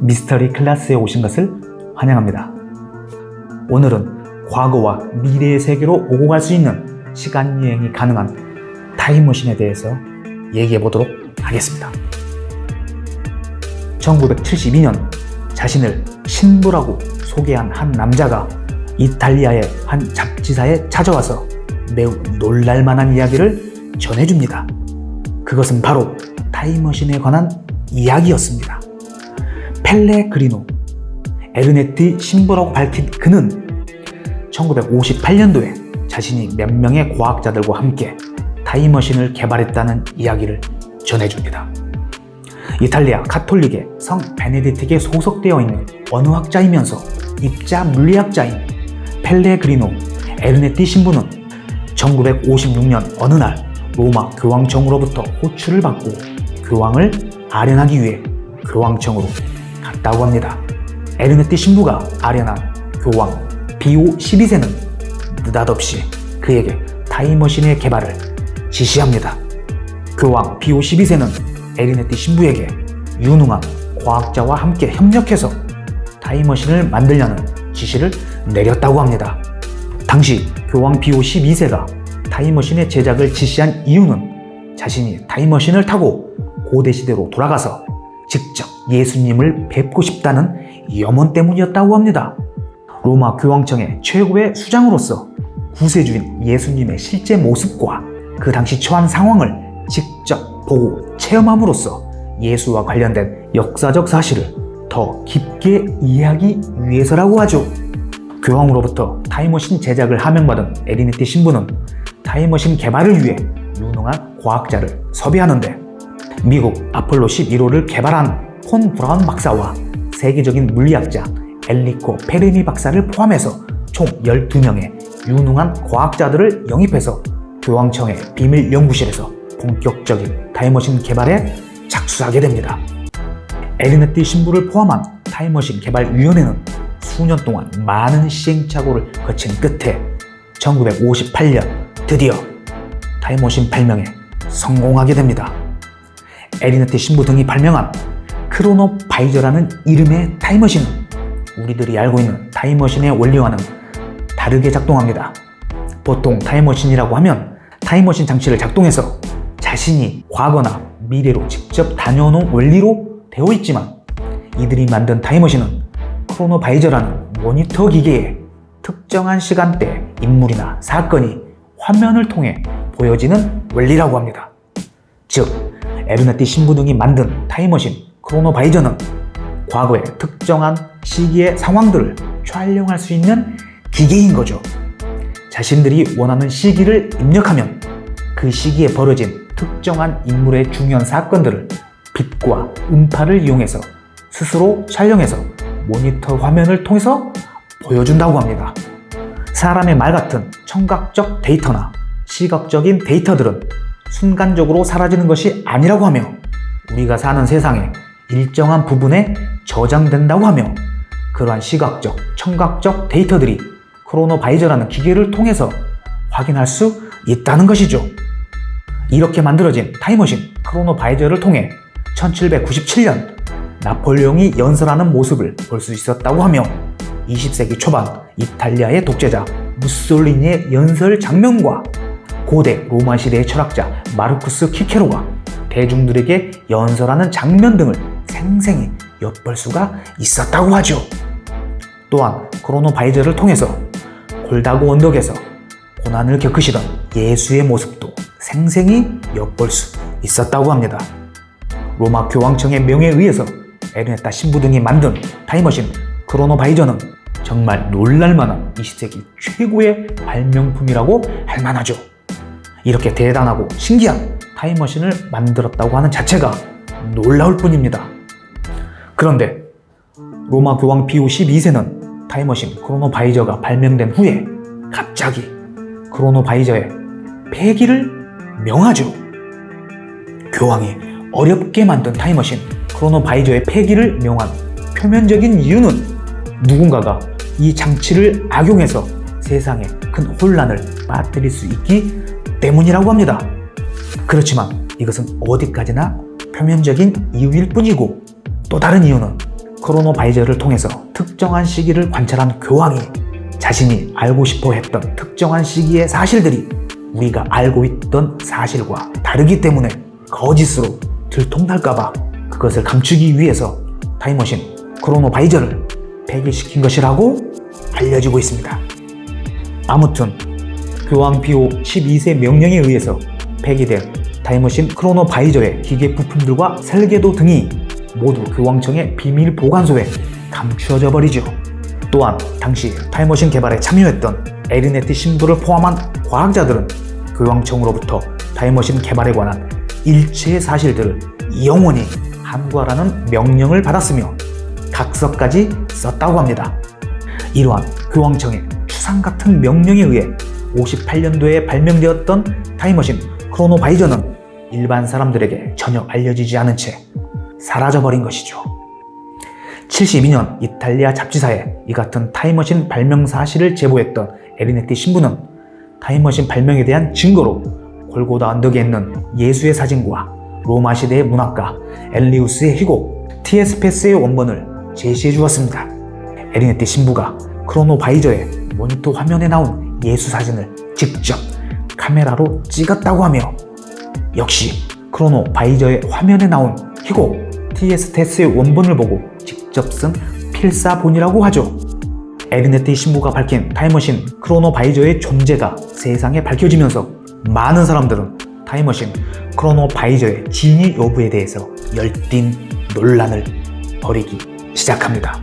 미스터리 클래스에 오신 것을 환영합니다. 오늘은 과거와 미래의 세계로 오고 갈 수 있는 시간 여행이 가능한 타임머신에 대해서 얘기해 보도록 하겠습니다. 1972년 자신을 신부라고 소개한 한 남자가 이탈리아의 한 잡지사에 찾아와서 매우 놀랄만한 이야기를 전해줍니다. 그것은 바로 타임머신에 관한 이야기였습니다. 펠레그리노 에르네티 신부라고 밝힌 그는 1958년도에 자신이 몇 명의 과학자들과 함께 타임머신을 개발했다는 이야기를 전해줍니다. 이탈리아 가톨릭의 성 베네딕트에 소속되어 있는 언어학자이면서 입자 물리학자인 펠레그리노 에르네티 신부는 1956년 어느 날 로마 교황청으로부터 호출을 받고 교황을 아련하기 위해 교황청으로 갔다고 합니다. 에르네티 신부가 아련한 교황 비오 12세는 느닷없이 그에게 타임머신의 개발을 지시합니다. 교황 비오 12세는 에르네티 신부에게 유능한 과학자와 함께 협력해서 타임머신을 만들려는 지시를 내렸다고 합니다. 당시 교황 비오 12세가 타임머신의 제작을 지시한 이유는 자신이 타임머신을 타고 고대시대로 돌아가서 직접 예수님을 뵙고 싶다는 염원 때문이었다고 합니다. 로마 교황청의 최고의 수장으로서 구세주인 예수님의 실제 모습과 그 당시 처한 상황을 직접 보고 체험함으로써 예수와 관련된 역사적 사실을 더 깊게 이해하기 위해서라고 하죠. 교황으로부터 타임머신 제작을 하명받은 에르네티 신부는 타임머신 개발을 위해 유능한 과학자를 섭외하는데 미국 아폴로 11호를 개발한 폰 브라운 박사와 세계적인 물리학자 엘리코 페르미 박사를 포함해서 총 12명의 유능한 과학자들을 영입해서 교황청의 비밀 연구실에서 본격적인 타임머신 개발에 착수하게 됩니다. 에르네티 신부를 포함한 타임머신 개발위원회는 수년 동안 많은 시행착오를 거친 끝에 1958년 드디어 타임머신 발명에 성공하게 됩니다. 에르네티 신부 등이 발명한 크로노바이저라는 이름의 타임머신은 우리들이 알고 있는 타임머신의 원리와는 다르게 작동합니다. 보통 타임머신이라고 하면 타임머신 장치를 작동해서 자신이 과거나 미래로 직접 다녀오는 원리로 되어 있지만 이들이 만든 타임머신은 크로노바이저라는 모니터 기계에 특정한 시간대 인물이나 사건이 화면을 통해 보여지는 원리라고 합니다. 즉, 에르네티 신부 등이 만든 타임머신 크로노바이저는 과거의 특정한 시기의 상황들을 촬영할 수 있는 기계인 거죠. 자신들이 원하는 시기를 입력하면 그 시기에 벌어진 특정한 인물의 중요한 사건들을 빛과 음파를 이용해서 스스로 촬영해서 모니터 화면을 통해서 보여준다고 합니다. 사람의 말 같은 청각적 데이터나 시각적인 데이터들은 순간적으로 사라지는 것이 아니라고 하며 우리가 사는 세상의 일정한 부분에 저장된다고 하며 그러한 시각적, 청각적 데이터들이 크로노바이저라는 기계를 통해서 확인할 수 있다는 것이죠. 이렇게 만들어진 타임머신 크로노바이저를 통해 1797년 나폴레옹이 연설하는 모습을 볼 수 있었다고 하며 20세기 초반 이탈리아의 독재자 무솔리니의 연설 장면과 고대 로마 시대의 철학자 마르쿠스 키케로가 대중들에게 연설하는 장면 등을 생생히 엿볼 수가 있었다고 하죠. 또한 크로노바이저를 통해서 골다구 언덕에서 고난을 겪으시던 예수의 모습도 생생히 엿볼 수 있었다고 합니다. 로마 교황청의 명에 의해서 에르네타 신부 등이 만든 타임머신 크로노바이저는 정말 놀랄만한 20세기 최고의 발명품이라고 할 만하죠. 이렇게 대단하고 신기한 타임머신을 만들었다고 하는 자체가 놀라울 뿐입니다. 그런데 로마 교황 비오 12세는 타임머신 크로노바이저가 발명된 후에 갑자기 크로노바이저의 폐기를 명하죠. 교황이 어렵게 만든 타임머신 크로노바이저의 폐기를 명한 표면적인 이유는 누군가가 이 장치를 악용해서 세상에 큰 혼란을 빠뜨릴 수 있기 때문이라고 합니다. 그렇지만 이것은 어디까지나 표면적인 이유일 뿐이고 또 다른 이유는 크로노바이저를 통해서 특정한 시기를 관찰한 교황이 자신이 알고 싶어 했던 특정한 시기의 사실들이 우리가 알고 있던 사실과 다르기 때문에 거짓으로 들통날까봐 그것을 감추기 위해서 타임머신 크로노바이저를 폐기시킨 것이라고 알려지고 있습니다. 아무튼 교황 비오 12세 명령에 의해서 폐기된 타임머신 크로노바이저의 기계 부품들과 설계도 등이 모두 교황청의 비밀 보관소에 감추어져 버리죠. 또한 당시 타임머신 개발에 참여했던 에리네티 신부를 포함한 과학자들은 교황청으로부터 타임머신 개발에 관한 일체의 사실들을 영원히 함구하라는 명령을 받았으며 각서까지 썼다고 합니다. 이러한 교황청의 추상 같은 명령에 의해 58년도에 발명되었던 타임머신 크로노바이저는 일반 사람들에게 전혀 알려지지 않은 채 사라져버린 것이죠. 72년 이탈리아 잡지사에 이 같은 타임머신 발명 사실을 제보했던 에리네티 신부는 타임머신 발명에 대한 증거로 골고다 언덕에 있는 예수의 사진과 로마 시대의 문학가 엘리우스의 희곡 티에스페스의 원본을 제시해 주었습니다. 에리네티 신부가 크로노바이저의 모니터 화면에 나온 예수 사진을 직접 카메라로 찍었다고 하며 역시 크로노바이저의 화면에 나온 희곡 티에스테스의 원본을 보고 직접 쓴 필사본이라고 하죠. 에리네티 신부가 밝힌 타임머신 크로노바이저의 존재가 세상에 밝혀지면서 많은 사람들은 타임머신 크로노바이저의 진위 여부에 대해서 열띤 논란을 벌이기 시작합니다.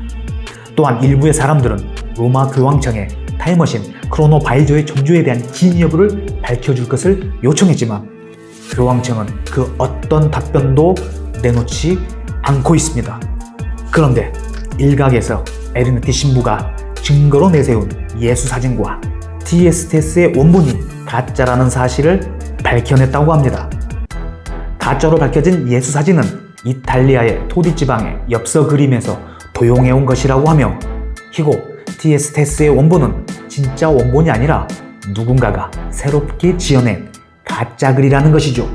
또한 일부의 사람들은 로마 교황청에 타임머신 크로노바이저의 존재에 대한 진위 여부를 밝혀줄 것을 요청했지만 교황청은 그 어떤 답변도 내놓지 않고 있습니다. 그런데 일각에서 에리네티 신부가 증거로 내세운 예수 사진과 티에스테스의 원본이 가짜라는 사실을 밝혀냈다고 합니다. 가짜로 밝혀진 예수 사진은 이탈리아의 토디 지방의 엽서 그림에서 도용해온 것이라고 하며 희곡 티에스테스의 원본은 진짜 원본이 아니라 누군가가 새롭게 지어낸 가짜 글이라는 것이죠.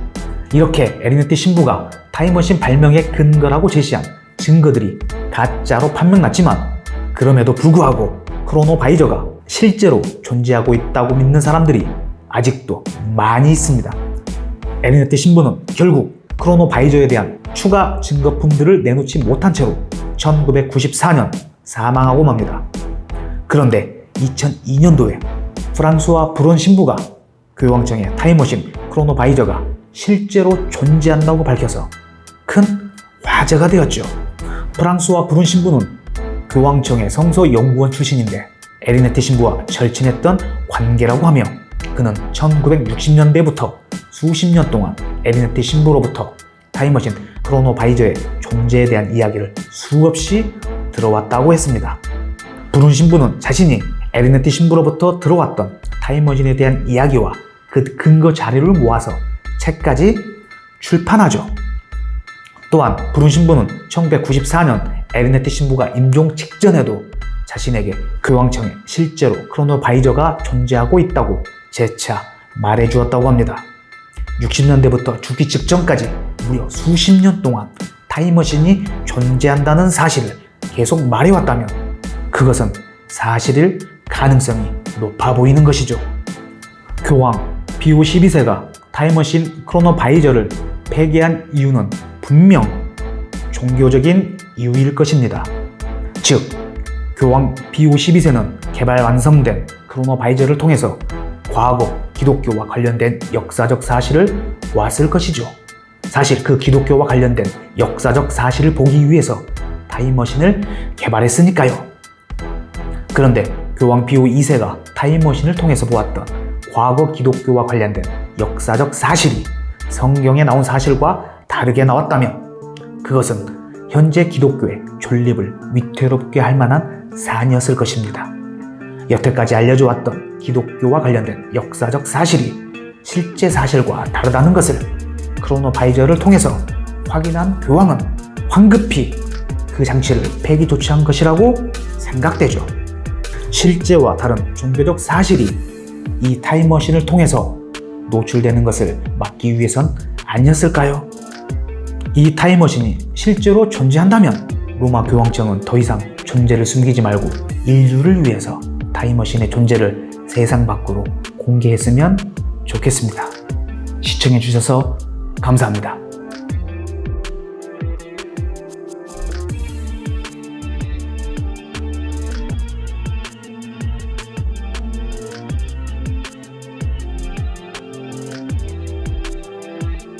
이렇게 에리네티 신부가 타임머신 발명의 근거라고 제시한 증거들이 가짜로 판명났지만 그럼에도 불구하고 크로노바이저가 실제로 존재하고 있다고 믿는 사람들이 아직도 많이 있습니다. 에리네티 신부는 결국 크로노바이저에 대한 추가 증거품들을 내놓지 못한 채로 1994년 사망하고 맙니다. 그런데 2002년도에 프랑스와 브론 신부가 교황청의 타임머신 크로노바이저가 실제로 존재한다고 밝혀서 큰 화제가 되었죠. 프랑스와 브론 신부는 교황청의 성서 연구원 출신인데 에리네티 신부와 절친했던 관계라고 하며 그는 1960년대부터 수십 년 동안 에리네티 신부로부터 타임머신 크로노바이저의 존재에 대한 이야기를 수없이 들어왔다고 했습니다. 브룬 신부는 자신이 에리네티 신부로부터 들어왔던 타임머신에 대한 이야기와 그 근거 자료를 모아서 책까지 출판하죠. 또한 브룬 신부는 1994년 에리네티 신부가 임종 직전에도 자신에게 교황청에 실제로 크로노바이저가 존재하고 있다고 재차 말해주었다고 합니다. 60년대부터 죽기 직전까지 무려 수십 년 동안 타임머신이 존재한다는 사실을 계속 말해왔다면 그것은 사실일 가능성이 높아 보이는 것이죠. 교황 비오 12세가 타임머신 크로노바이저를 폐기한 이유는 분명 종교적인 이유일 것입니다. 즉, 교황 비오 12세는 개발 완성된 크로노바이저를 통해서 과거 기독교와 관련된 역사적 사실을 보았을 것이죠. 사실 그 기독교와 관련된 역사적 사실을 보기 위해서 타임머신을 개발했으니까요. 그런데 교황 비오 2세가 타임머신을 통해서 보았던 과거 기독교와 관련된 역사적 사실이 성경에 나온 사실과 다르게 나왔다면 그것은 현재 기독교의 존립을 위태롭게 할 만한 사안이었을 것입니다. 여태까지 알려져 왔던 기독교와 관련된 역사적 사실이 실제 사실과 다르다는 것을 크로노바이저를 통해서 확인한 교황은 황급히 그 장치를 폐기 조치한 것이라고 생각되죠. 실제와 다른 종교적 사실이 이 타임머신을 통해서 노출되는 것을 막기 위해선 아니었을까요? 이 타임머신이 실제로 존재한다면 로마 교황청은 더 이상 존재를 숨기지 말고 인류를 위해서 타임머신의 존재를 세상 밖으로 공개했으면 좋겠습니다. 시청해주셔서 감사합니다.